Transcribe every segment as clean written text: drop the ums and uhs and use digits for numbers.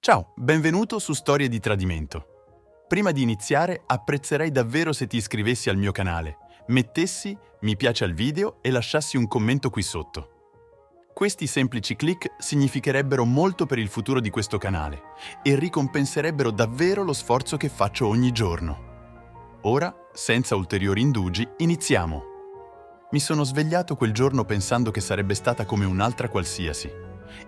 Ciao, benvenuto su Storie di Tradimento. Prima di iniziare, apprezzerei davvero se ti iscrivessi al mio canale, mettessi mi piace al video e lasciassi un commento qui sotto. Questi semplici click significherebbero molto per il futuro di questo canale e ricompenserebbero davvero lo sforzo che faccio ogni giorno. Ora, senza ulteriori indugi, iniziamo. Mi sono svegliato quel giorno pensando che sarebbe stata come un'altra qualsiasi.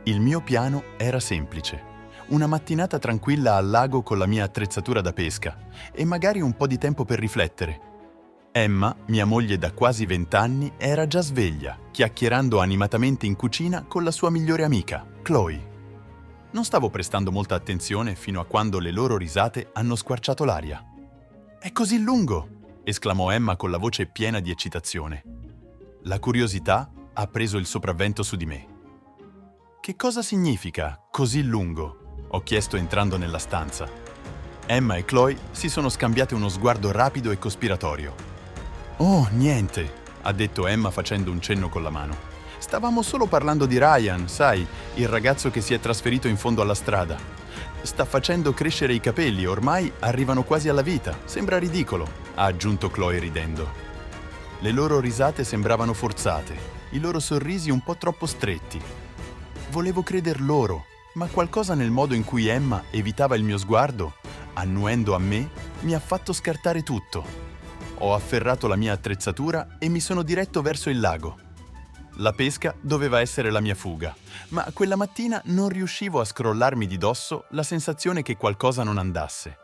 Il mio piano era semplice. Una mattinata tranquilla al lago con la mia attrezzatura da pesca e magari un po' di tempo per riflettere. Emma, mia moglie da quasi 20 anni, era già sveglia, chiacchierando animatamente in cucina con la sua migliore amica, Chloe. Non stavo prestando molta attenzione fino a quando le loro risate hanno squarciato l'aria. «È così lungo!» esclamò Emma con la voce piena di eccitazione. La curiosità ha preso il sopravvento su di me. «Che cosa significa così lungo?» ho chiesto entrando nella stanza. Emma e Chloe si sono scambiate uno sguardo rapido e cospiratorio. «Oh, niente», ha detto Emma facendo un cenno con la mano. «Stavamo solo parlando di Ryan, sai, il ragazzo che si è trasferito in fondo alla strada. Sta facendo crescere i capelli, ormai arrivano quasi alla vita. Sembra ridicolo», ha aggiunto Chloe ridendo. Le loro risate sembravano forzate, i loro sorrisi un po' troppo stretti. Volevo creder loro, ma qualcosa nel modo in cui Emma evitava il mio sguardo, annuendo a me, mi ha fatto scartare tutto. Ho afferrato la mia attrezzatura e mi sono diretto verso il lago. La pesca doveva essere la mia fuga, ma quella mattina non riuscivo a scrollarmi di dosso la sensazione che qualcosa non andasse.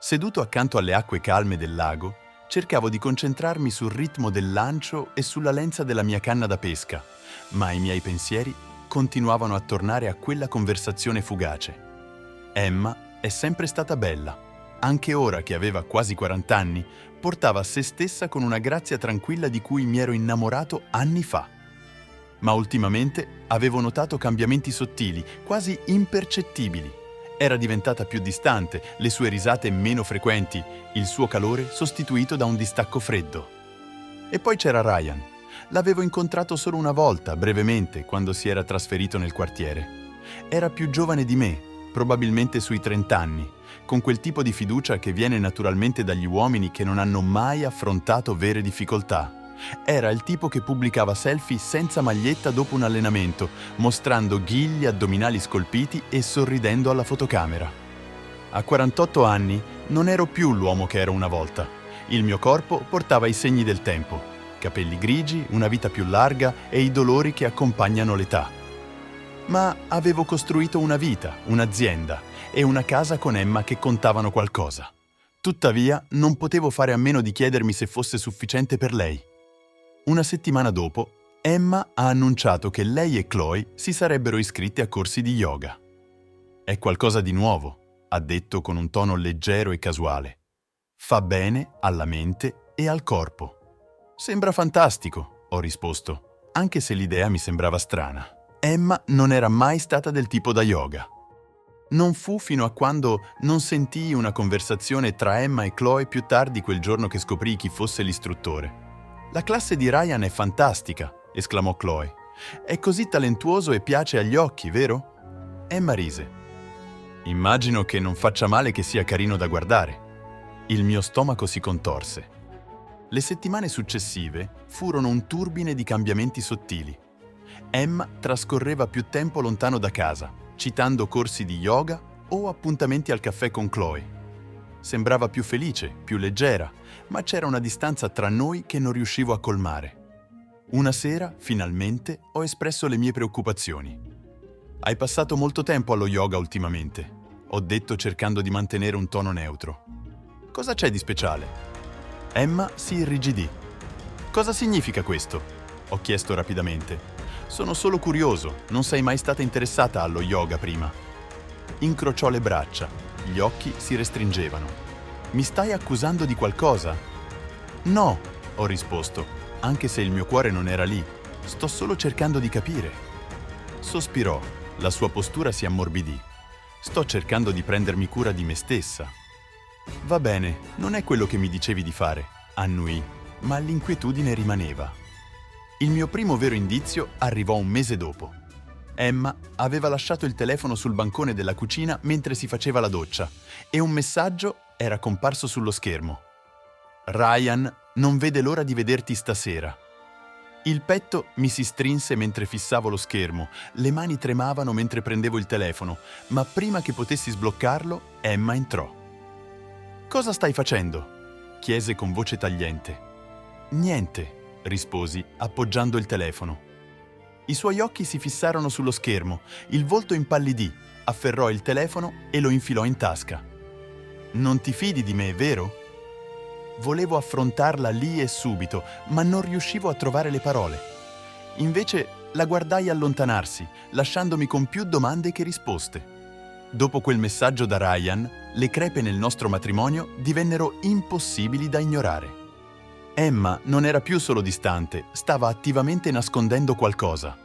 Seduto accanto alle acque calme del lago, cercavo di concentrarmi sul ritmo del lancio e sulla lenza della mia canna da pesca, ma i miei pensieri continuavano a tornare a quella conversazione fugace. Emma è sempre stata bella. Anche ora che aveva quasi 40 anni, portava se stessa con una grazia tranquilla di cui mi ero innamorato anni fa. Ma ultimamente avevo notato cambiamenti sottili, quasi impercettibili. Era diventata più distante, le sue risate meno frequenti, il suo calore sostituito da un distacco freddo. E poi c'era Ryan. L'avevo incontrato solo una volta, brevemente, quando si era trasferito nel quartiere. Era più giovane di me, probabilmente sui 30 anni, con quel tipo di fiducia che viene naturalmente dagli uomini che non hanno mai affrontato vere difficoltà. Era il tipo che pubblicava selfie senza maglietta dopo un allenamento, mostrando ghigli, addominali scolpiti e sorridendo alla fotocamera. A 48 anni non ero più l'uomo che ero una volta. Il mio corpo portava i segni del tempo. Capelli grigi, una vita più larga e i dolori che accompagnano l'età. Ma avevo costruito una vita, un'azienda e una casa con Emma che contavano qualcosa. Tuttavia, non potevo fare a meno di chiedermi se fosse sufficiente per lei. Una settimana dopo, Emma ha annunciato che lei e Chloe si sarebbero iscritte a corsi di yoga. «È qualcosa di nuovo», ha detto con un tono leggero e casuale. «Fa bene alla mente e al corpo». «Sembra fantastico», ho risposto, anche se l'idea mi sembrava strana. Emma non era mai stata del tipo da yoga. Non fu fino a quando non sentii una conversazione tra Emma e Chloe più tardi quel giorno che scoprii chi fosse l'istruttore. «La classe di Ryan è fantastica», esclamò Chloe. «È così talentuoso e piace agli occhi, vero?» Emma rise. «Immagino che non faccia male che sia carino da guardare». Il mio stomaco si contorse. Le settimane successive furono un turbine di cambiamenti sottili. Emma trascorreva più tempo lontano da casa, citando corsi di yoga o appuntamenti al caffè con Chloe. Sembrava più felice, più leggera, ma c'era una distanza tra noi che non riuscivo a colmare. Una sera, finalmente, ho espresso le mie preoccupazioni. «Hai passato molto tempo allo yoga ultimamente», ho detto cercando di mantenere un tono neutro. «Cosa c'è di speciale?» Emma si irrigidì. «Cosa significa questo?» ho chiesto rapidamente. «Sono solo curioso, non sei mai stata interessata allo yoga prima?» Incrociò le braccia, gli occhi si restringevano. «Mi stai accusando di qualcosa?» «No», ho risposto, anche se il mio cuore non era lì. «Sto solo cercando di capire». Sospirò, la sua postura si ammorbidì. «Sto cercando di prendermi cura di me stessa». «Va bene, non è quello che mi dicevi di fare», annuì, ma l'inquietudine rimaneva. Il mio primo vero indizio arrivò un mese dopo. Emma aveva lasciato il telefono sul bancone della cucina mentre si faceva la doccia e un messaggio era comparso sullo schermo. Ryan non vede l'ora di vederti stasera. Il petto mi si strinse mentre fissavo lo schermo, le mani tremavano mentre prendevo il telefono, ma prima che potessi sbloccarlo, Emma entrò. «Cosa stai facendo?» chiese con voce tagliente. «Niente», risposi, appoggiando il telefono. I suoi occhi si fissarono sullo schermo, il volto impallidì, afferrò il telefono e lo infilò in tasca. «Non ti fidi di me, vero?» Volevo affrontarla lì e subito, ma non riuscivo a trovare le parole. Invece la guardai allontanarsi, lasciandomi con più domande che risposte. Dopo quel messaggio da Ryan, le crepe nel nostro matrimonio divennero impossibili da ignorare. Emma non era più solo distante, stava attivamente nascondendo qualcosa.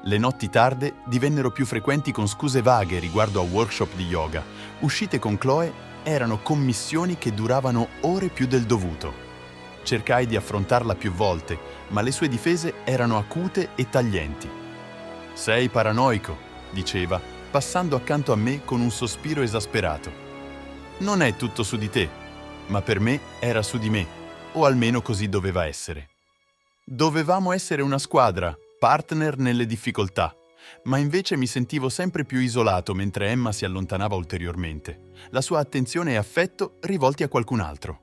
Le notti tarde divennero più frequenti con scuse vaghe riguardo a workshop di yoga. Uscite con Chloe erano commissioni che duravano ore più del dovuto. Cercai di affrontarla più volte, ma le sue difese erano acute e taglienti. «Sei paranoico», diceva, passando accanto a me con un sospiro esasperato. «Non è tutto su di te, ma per me era su di me, o almeno così doveva essere. Dovevamo essere una squadra, partner nelle difficoltà, ma invece mi sentivo sempre più isolato mentre Emma si allontanava ulteriormente, la sua attenzione e affetto rivolti a qualcun altro.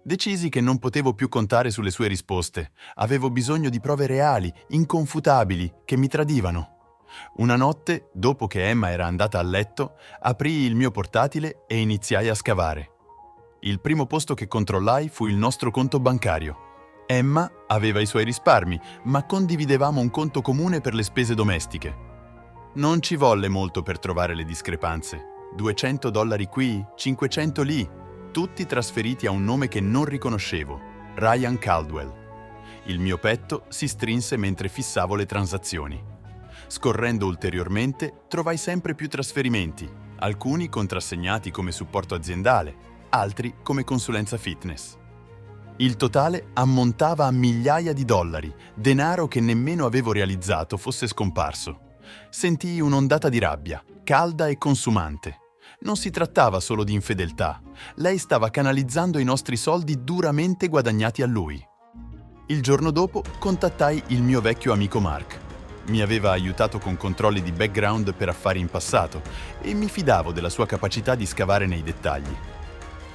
Decisi che non potevo più contare sulle sue risposte, avevo bisogno di prove reali, inconfutabili, che mi tradivano. Una notte, dopo che Emma era andata a letto, aprii il mio portatile e iniziai a scavare. Il primo posto che controllai fu il nostro conto bancario. Emma aveva i suoi risparmi, ma condividevamo un conto comune per le spese domestiche. Non ci volle molto per trovare le discrepanze. $200 qui, 500 lì, tutti trasferiti a un nome che non riconoscevo, Ryan Caldwell. Il mio petto si strinse mentre fissavo le transazioni. Scorrendo ulteriormente, trovai sempre più trasferimenti, alcuni contrassegnati come supporto aziendale, altri come consulenza fitness. Il totale ammontava a migliaia di dollari, denaro che nemmeno avevo realizzato fosse scomparso. Sentii un'ondata di rabbia, calda e consumante. Non si trattava solo di infedeltà. Lei stava canalizzando i nostri soldi duramente guadagnati a lui. Il giorno dopo contattai il mio vecchio amico Mark. Mi aveva aiutato con controlli di background per affari in passato e mi fidavo della sua capacità di scavare nei dettagli.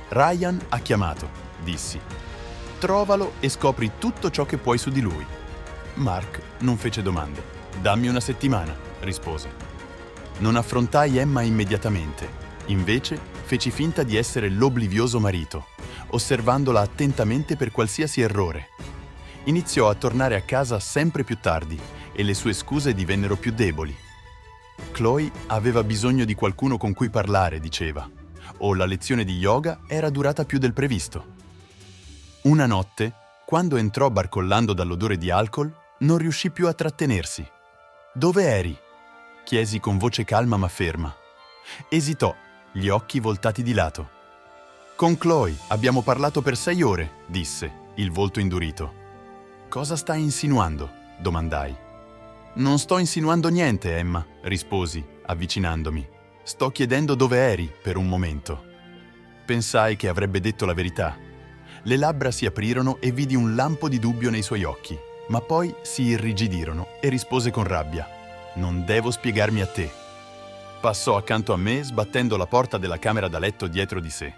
«Ryan ha chiamato», dissi. «Trovalo e scopri tutto ciò che puoi su di lui». Mark non fece domande. «Dammi una settimana», rispose. Non affrontai Emma immediatamente. Invece feci finta di essere l'oblivioso marito, osservandola attentamente per qualsiasi errore. Iniziò a tornare a casa sempre più tardi e le sue scuse divennero più deboli. Chloe aveva bisogno di qualcuno con cui parlare, diceva, o la lezione di yoga era durata più del previsto. Una notte, quando entrò barcollando dall'odore di alcol, non riuscì più a trattenersi. «Dove eri?» chiesi con voce calma ma ferma. Esitò, gli occhi voltati di lato. «Con Chloe abbiamo parlato per 6 ore», disse, il volto indurito. «Cosa stai insinuando?» domandai. «Non sto insinuando niente, Emma», risposi, avvicinandomi. «Sto chiedendo dove eri per un momento». Pensai che avrebbe detto la verità. Le labbra si aprirono e vidi un lampo di dubbio nei suoi occhi, ma poi si irrigidirono e rispose con rabbia. «Non devo spiegarmi a te». Passò accanto a me sbattendo la porta della camera da letto dietro di sé.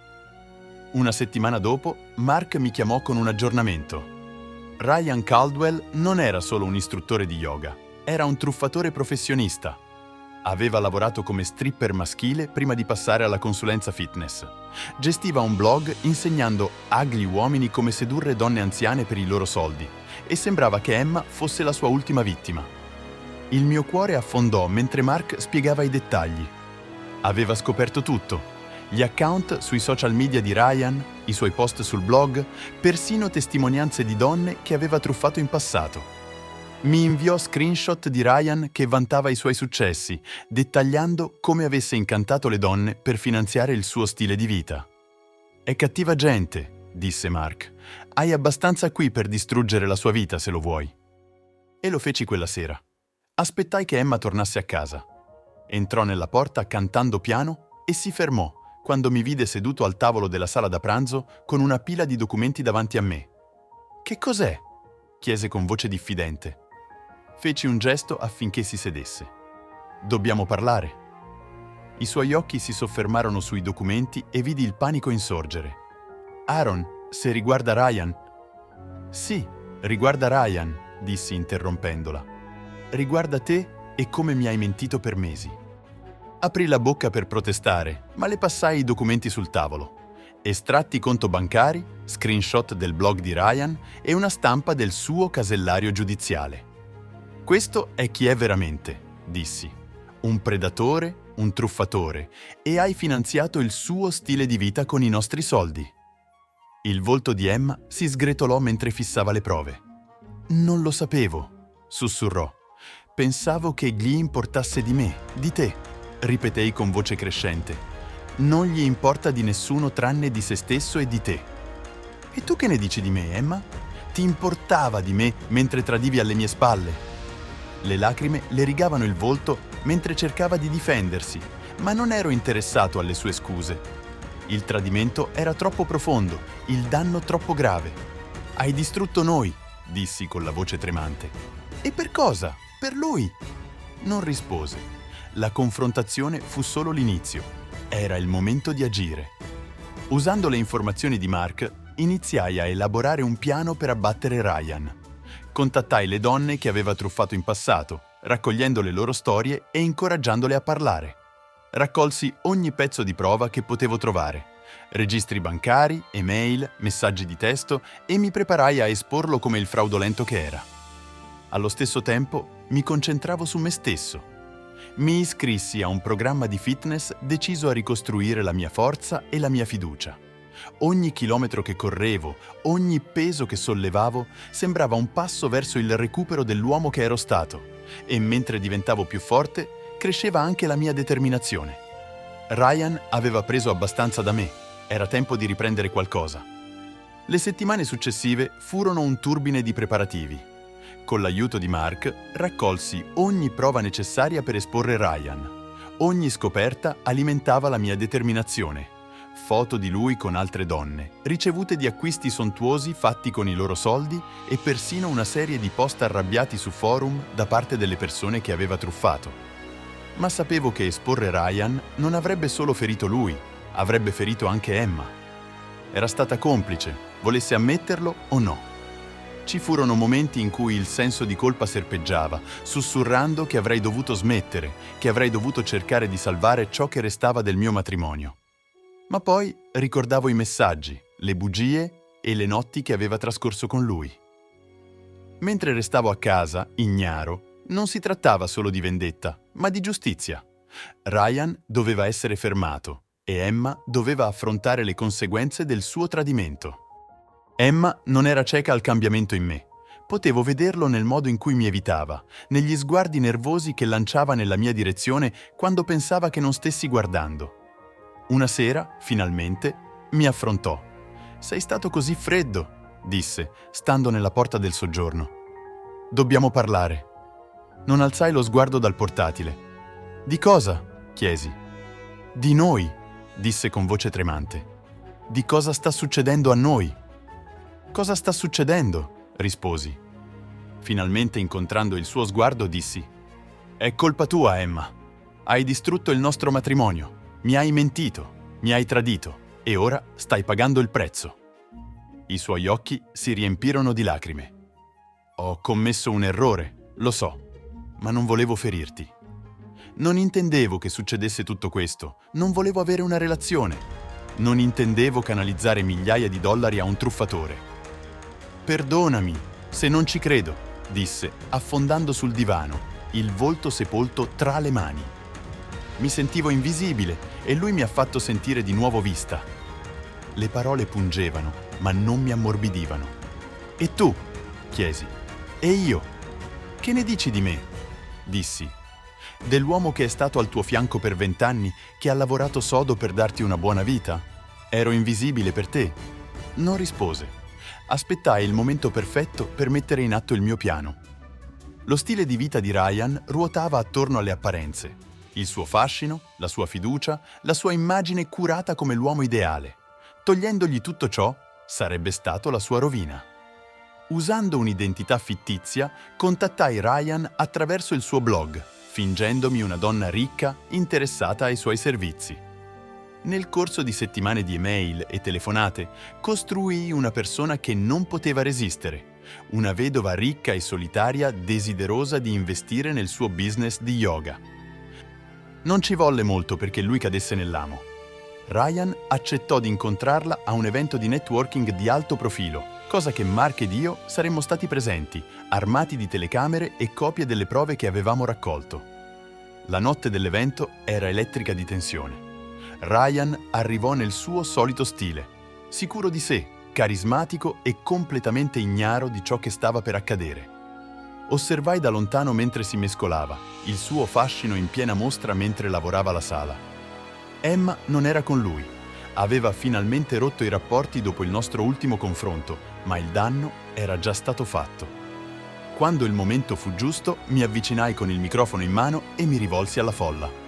Una settimana dopo, Mark mi chiamò con un aggiornamento. Ryan Caldwell non era solo un istruttore di yoga, era un truffatore professionista. Aveva lavorato come stripper maschile prima di passare alla consulenza fitness. Gestiva un blog insegnando agli uomini come sedurre donne anziane per i loro soldi e sembrava che Emma fosse la sua ultima vittima. Il mio cuore affondò mentre Mark spiegava i dettagli. Aveva scoperto tutto: gli account sui social media di Ryan, i suoi post sul blog, persino testimonianze di donne che aveva truffato in passato. Mi inviò screenshot di Ryan che vantava i suoi successi, dettagliando come avesse incantato le donne per finanziare il suo stile di vita. «È cattiva gente», disse Mark. «Hai abbastanza qui per distruggere la sua vita se lo vuoi». E lo feci quella sera. Aspettai che Emma tornasse a casa. Entrò nella porta cantando piano e si fermò quando mi vide seduto al tavolo della sala da pranzo con una pila di documenti davanti a me. «Che cos'è?» chiese con voce diffidente. Feci un gesto affinché si sedesse. «Dobbiamo parlare». I suoi occhi si soffermarono sui documenti e vidi il panico insorgere. «Aaron, se riguarda Ryan...» «Sì, riguarda Ryan», dissi interrompendola. «Riguarda te e come mi hai mentito per mesi». Aprì la bocca per protestare, ma le passai i documenti sul tavolo. Estratti conto bancari, screenshot del blog di Ryan e una stampa del suo casellario giudiziale. «Questo è chi è veramente», dissi. «Un predatore, un truffatore, e hai finanziato il suo stile di vita con i nostri soldi». Il volto di Emma si sgretolò mentre fissava le prove. «Non lo sapevo», sussurrò. «Pensavo che gli importasse di me, di te», ripetei con voce crescente. «Non gli importa di nessuno tranne di se stesso e di te». «E tu che ne dici di me, Emma? Ti importava di me mentre tradivi alle mie spalle?» Le lacrime le rigavano il volto mentre cercava di difendersi, ma non ero interessato alle sue scuse. Il tradimento era troppo profondo, il danno troppo grave. «Hai distrutto noi», dissi con la voce tremante. «E per cosa? Per lui?» Non rispose. La confrontazione fu solo l'inizio. Era il momento di agire. Usando le informazioni di Mark, iniziai a elaborare un piano per abbattere Ryan. Contattai le donne che aveva truffato in passato, raccogliendo le loro storie e incoraggiandole a parlare. Raccolsi ogni pezzo di prova che potevo trovare, registri bancari, email, messaggi di testo, e mi preparai a esporlo come il fraudolento che era. Allo stesso tempo mi concentravo su me stesso. Mi iscrissi a un programma di fitness deciso a ricostruire la mia forza e la mia fiducia. Ogni chilometro che correvo, ogni peso che sollevavo, sembrava un passo verso il recupero dell'uomo che ero stato, e mentre diventavo più forte, cresceva anche la mia determinazione. Ryan aveva preso abbastanza da me, era tempo di riprendere qualcosa. Le settimane successive furono un turbine di preparativi. Con l'aiuto di Mark, raccolsi ogni prova necessaria per esporre Ryan. Ogni scoperta alimentava la mia determinazione. Foto di lui con altre donne, ricevute di acquisti sontuosi fatti con i loro soldi e persino una serie di post arrabbiati su forum da parte delle persone che aveva truffato. Ma sapevo che esporre Ryan non avrebbe solo ferito lui, avrebbe ferito anche Emma. Era stata complice, volesse ammetterlo o no. Ci furono momenti in cui il senso di colpa serpeggiava, sussurrando che avrei dovuto smettere, che avrei dovuto cercare di salvare ciò che restava del mio matrimonio. Ma poi ricordavo i messaggi, le bugie e le notti che aveva trascorso con lui. Mentre restavo a casa, ignaro, non si trattava solo di vendetta, ma di giustizia. Ryan doveva essere fermato e Emma doveva affrontare le conseguenze del suo tradimento. Emma non era cieca al cambiamento in me. Potevo vederlo nel modo in cui mi evitava, negli sguardi nervosi che lanciava nella mia direzione quando pensava che non stessi guardando. Una sera, finalmente, mi affrontò. «Sei stato così freddo», disse, stando nella porta del soggiorno. «Dobbiamo parlare». Non alzai lo sguardo dal portatile. «Di cosa?» chiesi. «Di noi», disse con voce tremante. «Di cosa sta succedendo a noi?» «Cosa sta succedendo?» risposi. Finalmente, incontrando il suo sguardo, dissi: «È colpa tua, Emma. Hai distrutto il nostro matrimonio. Mi hai mentito, mi hai tradito e ora stai pagando il prezzo». I suoi occhi si riempirono di lacrime. «Ho commesso un errore, lo so, ma non volevo ferirti. Non intendevo che succedesse tutto questo, non volevo avere una relazione. Non intendevo canalizzare migliaia di dollari a un truffatore. Perdonami, se non ci credo», disse, affondando sul divano, il volto sepolto tra le mani. Mi sentivo invisibile e lui mi ha fatto sentire di nuovo vista. Le parole pungevano, ma non mi ammorbidivano. «E tu?» chiesi. «E io? Che ne dici di me?» dissi. «Dell'uomo che è stato al tuo fianco per 20 anni, che ha lavorato sodo per darti una buona vita? Ero invisibile per te?» Non rispose. Aspettai il momento perfetto per mettere in atto il mio piano. Lo stile di vita di Ryan ruotava attorno alle apparenze. Il suo fascino, la sua fiducia, la sua immagine curata come l'uomo ideale. Togliendogli tutto ciò, sarebbe stato la sua rovina. Usando un'identità fittizia, contattai Ryan attraverso il suo blog, fingendomi una donna ricca interessata ai suoi servizi. Nel corso di settimane di email e telefonate, costruii una persona che non poteva resistere, una vedova ricca e solitaria desiderosa di investire nel suo business di yoga. Non ci volle molto perché lui cadesse nell'amo. Ryan accettò di incontrarla a un evento di networking di alto profilo, cosa che Mark ed io saremmo stati presenti, armati di telecamere e copie delle prove che avevamo raccolto. La notte dell'evento era elettrica di tensione. Ryan arrivò nel suo solito stile, sicuro di sé, carismatico e completamente ignaro di ciò che stava per accadere. Osservai da lontano mentre si mescolava, il suo fascino in piena mostra mentre lavorava alla sala. Emma non era con lui. Aveva finalmente rotto i rapporti dopo il nostro ultimo confronto, ma il danno era già stato fatto. Quando il momento fu giusto, mi avvicinai con il microfono in mano e mi rivolsi alla folla.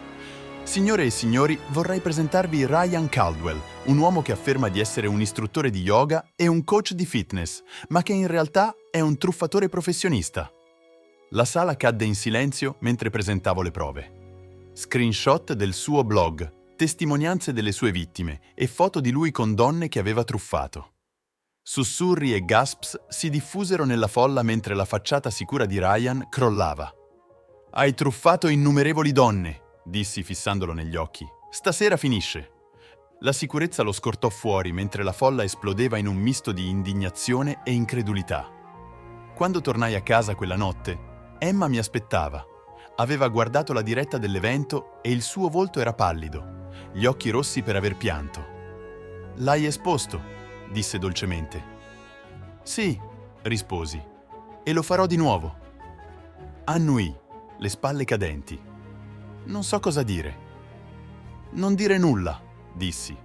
Signore e signori, vorrei presentarvi Ryan Caldwell, un uomo che afferma di essere un istruttore di yoga e un coach di fitness, ma che in realtà è un truffatore professionista. La sala cadde in silenzio mentre presentavo le prove. Screenshot del suo blog, testimonianze delle sue vittime e foto di lui con donne che aveva truffato. Sussurri e gasps si diffusero nella folla mentre la facciata sicura di Ryan crollava. «Hai truffato innumerevoli donne», dissi fissandolo negli occhi. «Stasera finisce». La sicurezza lo scortò fuori mentre la folla esplodeva in un misto di indignazione e incredulità. Quando tornai a casa quella notte, Emma mi aspettava. Aveva guardato la diretta dell'evento e il suo volto era pallido, gli occhi rossi per aver pianto. «L'hai esposto», disse dolcemente. «Sì», risposi, «e lo farò di nuovo». Annuì, le spalle cadenti. «Non so cosa dire». «Non dire nulla», dissi.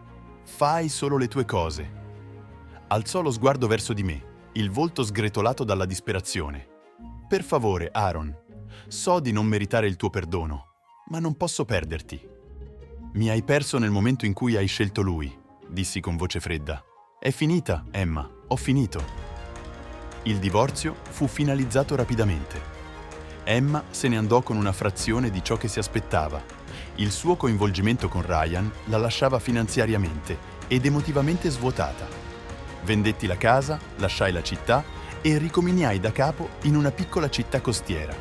«Fai solo le tue cose». Alzò lo sguardo verso di me, il volto sgretolato dalla disperazione. «Per favore, Aaron, so di non meritare il tuo perdono, ma non posso perderti». «Mi hai perso nel momento in cui hai scelto lui», dissi con voce fredda. «È finita, Emma, ho finito». Il divorzio fu finalizzato rapidamente. Emma se ne andò con una frazione di ciò che si aspettava. Il suo coinvolgimento con Ryan la lasciava finanziariamente ed emotivamente svuotata. Vendetti la casa, lasciai la città e ricominciai da capo in una piccola città costiera.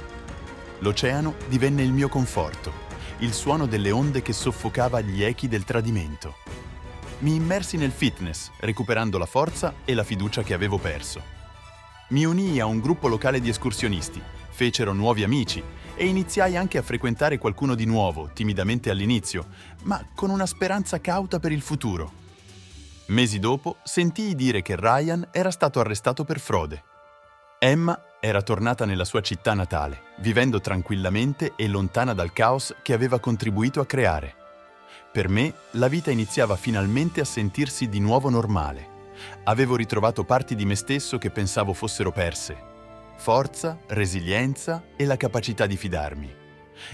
L'oceano divenne il mio conforto, il suono delle onde che soffocava gli echi del tradimento. Mi immersi nel fitness, recuperando la forza e la fiducia che avevo perso. Mi unii a un gruppo locale di escursionisti, fecero nuovi amici e iniziai anche a frequentare qualcuno di nuovo, timidamente all'inizio, ma con una speranza cauta per il futuro. Mesi dopo sentii dire che Ryan era stato arrestato per frode. Emma era tornata nella sua città natale, vivendo tranquillamente e lontana dal caos che aveva contribuito a creare. Per me, la vita iniziava finalmente a sentirsi di nuovo normale. Avevo ritrovato parti di me stesso che pensavo fossero perse. Forza, resilienza e la capacità di fidarmi.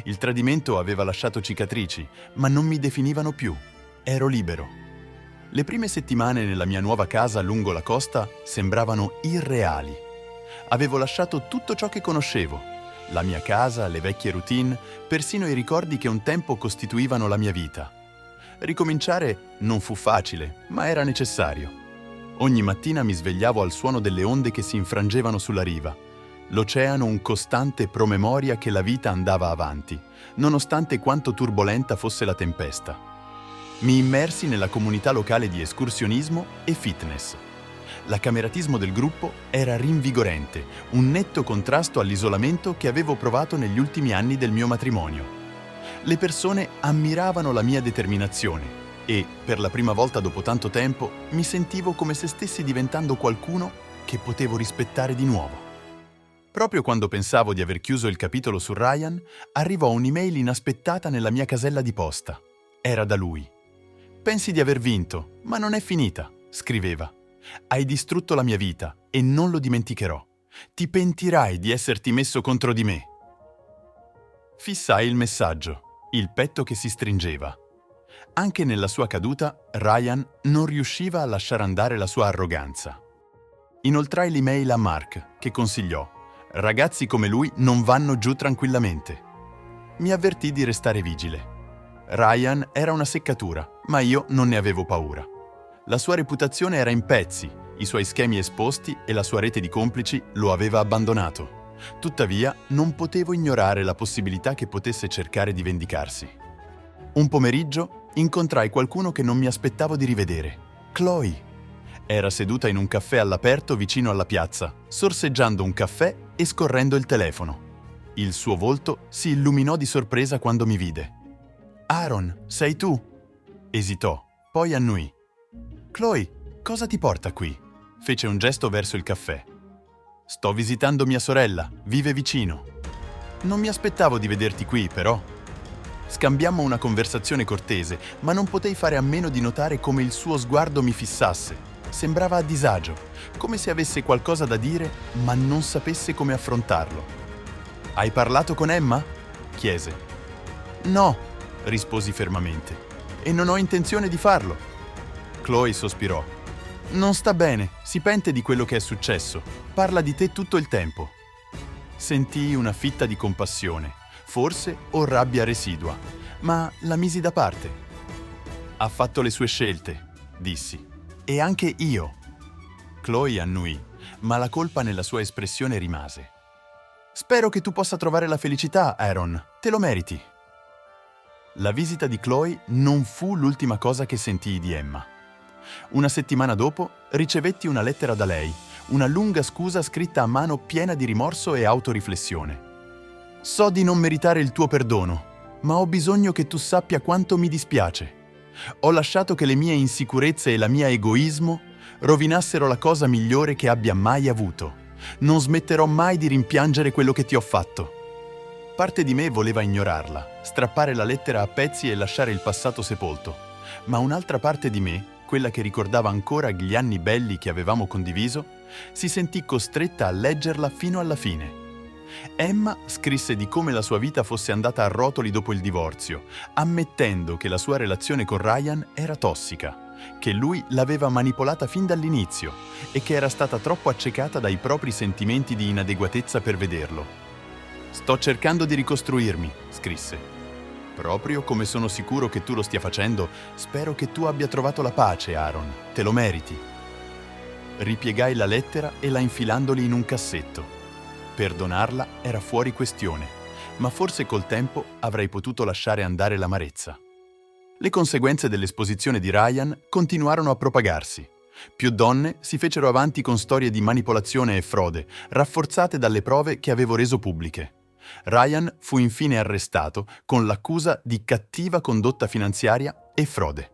Il tradimento aveva lasciato cicatrici, ma non mi definivano più. Ero libero. Le prime settimane nella mia nuova casa lungo la costa sembravano irreali. Avevo lasciato tutto ciò che conoscevo. La mia casa, le vecchie routine, persino i ricordi che un tempo costituivano la mia vita. Ricominciare non fu facile, ma era necessario. Ogni mattina mi svegliavo al suono delle onde che si infrangevano sulla riva. L'oceano un costante promemoria che la vita andava avanti, nonostante quanto turbolenta fosse la tempesta. Mi immersi nella comunità locale di escursionismo e fitness. L'accameratismo del gruppo era rinvigorente, un netto contrasto all'isolamento che avevo provato negli ultimi anni del mio matrimonio. Le persone ammiravano la mia determinazione e, per la prima volta dopo tanto tempo, mi sentivo come se stessi diventando qualcuno che potevo rispettare di nuovo. Proprio quando pensavo di aver chiuso il capitolo su Ryan, arrivò un'email inaspettata nella mia casella di posta. Era da lui. «Pensi di aver vinto, ma non è finita», scriveva. «Hai distrutto la mia vita e non lo dimenticherò. Ti pentirai di esserti messo contro di me. Fissai il messaggio, il petto che si stringeva. Anche nella sua caduta, Ryan non riusciva a lasciare andare la sua arroganza. Inoltrai l'email a Mark, che consigliò: ragazzi come lui non vanno giù tranquillamente. Mi avvertì di restare vigile. Ryan era una seccatura, ma io non ne avevo paura. La sua reputazione era in pezzi, i suoi schemi esposti e la sua rete di complici lo aveva abbandonato. Tuttavia, non potevo ignorare la possibilità che potesse cercare di vendicarsi. Un pomeriggio incontrai qualcuno che non mi aspettavo di rivedere: Chloe. Era seduta in un caffè all'aperto vicino alla piazza, sorseggiando un caffè e scorrendo il telefono. Il suo volto si illuminò di sorpresa quando mi vide. «Aaron, sei tu?» Esitò, poi annui. «Chloe, cosa ti porta qui?» Fece un gesto verso il caffè. «Sto visitando mia sorella, vive vicino. Non mi aspettavo di vederti qui, però». Scambiammo una conversazione cortese, ma non potei fare a meno di notare come il suo sguardo mi fissasse. Sembrava a disagio, come se avesse qualcosa da dire, ma non sapesse come affrontarlo. «Hai parlato con Emma?» chiese. «No», risposi fermamente, «e non ho intenzione di farlo». Chloe sospirò. «Non sta bene, si pente di quello che è successo, parla di te tutto il tempo». Sentii una fitta di compassione, forse o rabbia residua, ma la misi da parte. «Ha fatto le sue scelte», dissi. «E anche io». Chloe annui, ma la colpa nella sua espressione rimase. «Spero che tu possa trovare la felicità, Aaron. Te lo meriti». La visita di Chloe non fu l'ultima cosa che sentii di Emma. Una settimana dopo ricevetti una lettera da lei, una lunga scusa scritta a mano piena di rimorso e autoriflessione. «So di non meritare il tuo perdono, ma ho bisogno che tu sappia quanto mi dispiace. Ho lasciato che le mie insicurezze e la mia egoismo rovinassero la cosa migliore che abbia mai avuto. Non smetterò mai di rimpiangere quello che ti ho fatto». Parte di me voleva ignorarla, strappare la lettera a pezzi e lasciare il passato sepolto, ma un'altra parte di me, quella che ricordava ancora gli anni belli che avevamo condiviso, si sentì costretta a leggerla fino alla fine. Emma scrisse di come la sua vita fosse andata a rotoli dopo il divorzio, ammettendo che la sua relazione con Ryan era tossica, che lui l'aveva manipolata fin dall'inizio e che era stata troppo accecata dai propri sentimenti di inadeguatezza per vederlo. «Sto cercando di ricostruirmi», scrisse. «Proprio come sono sicuro che tu lo stia facendo, spero che tu abbia trovato la pace, Aaron. Te lo meriti». Ripiegai la lettera e la infilandoli in un cassetto. Perdonarla era fuori questione, ma forse col tempo avrei potuto lasciare andare l'amarezza. Le conseguenze dell'esposizione di Ryan continuarono a propagarsi. Più donne si fecero avanti con storie di manipolazione e frode, rafforzate dalle prove che avevo reso pubbliche. Ryan fu infine arrestato con l'accusa di cattiva condotta finanziaria e frode.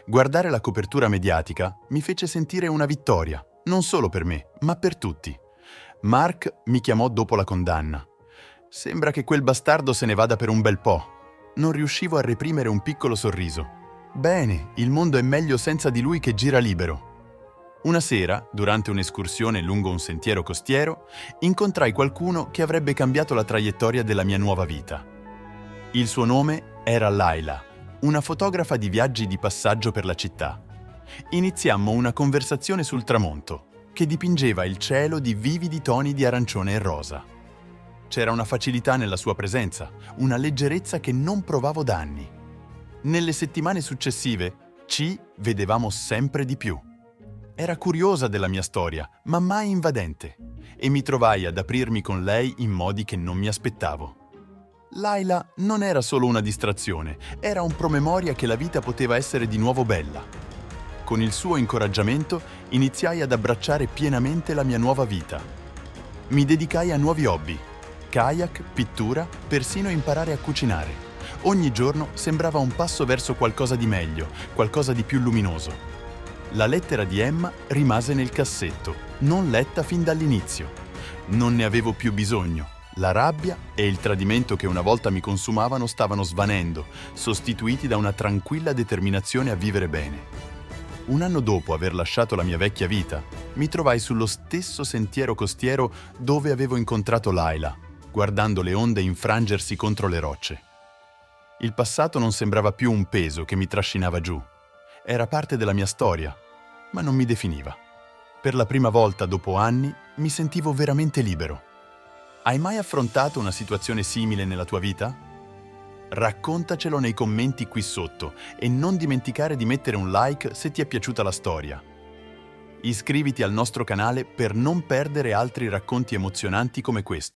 Guardare la copertura mediatica mi fece sentire una vittoria, non solo per me, ma per tutti. Mark mi chiamò dopo la condanna. «Sembra che quel bastardo se ne vada per un bel po'». Non riuscivo a reprimere un piccolo sorriso. «Bene, il mondo è meglio senza di lui che gira libero». Una sera, durante un'escursione lungo un sentiero costiero, incontrai qualcuno che avrebbe cambiato la traiettoria della mia nuova vita. Il suo nome era Laila, una fotografa di viaggi di passaggio per la città. Iniziammo una conversazione sul tramonto, che dipingeva il cielo di vividi toni di arancione e rosa. C'era una facilità nella sua presenza, una leggerezza che non provavo da anni. Nelle settimane successive ci vedevamo sempre di più. Era curiosa della mia storia, ma mai invadente, e mi trovai ad aprirmi con lei in modi che non mi aspettavo. Laila non era solo una distrazione, era un promemoria che la vita poteva essere di nuovo bella. Con il suo incoraggiamento iniziai ad abbracciare pienamente la mia nuova vita. Mi dedicai a nuovi hobby: kayak, pittura, persino imparare a cucinare. Ogni giorno sembrava un passo verso qualcosa di meglio, qualcosa di più luminoso. La lettera di Emma rimase nel cassetto, non letta fin dall'inizio. Non ne avevo più bisogno. La rabbia e il tradimento che una volta mi consumavano stavano svanendo, sostituiti da una tranquilla determinazione a vivere bene. Un anno dopo aver lasciato la mia vecchia vita, mi trovai sullo stesso sentiero costiero dove avevo incontrato Laila, guardando le onde infrangersi contro le rocce. Il passato non sembrava più un peso che mi trascinava giù. Era parte della mia storia, ma non mi definiva. Per la prima volta dopo anni mi sentivo veramente libero. Hai mai affrontato una situazione simile nella tua vita? Raccontacelo nei commenti qui sotto e non dimenticare di mettere un like se ti è piaciuta la storia. Iscriviti al nostro canale per non perdere altri racconti emozionanti come questo.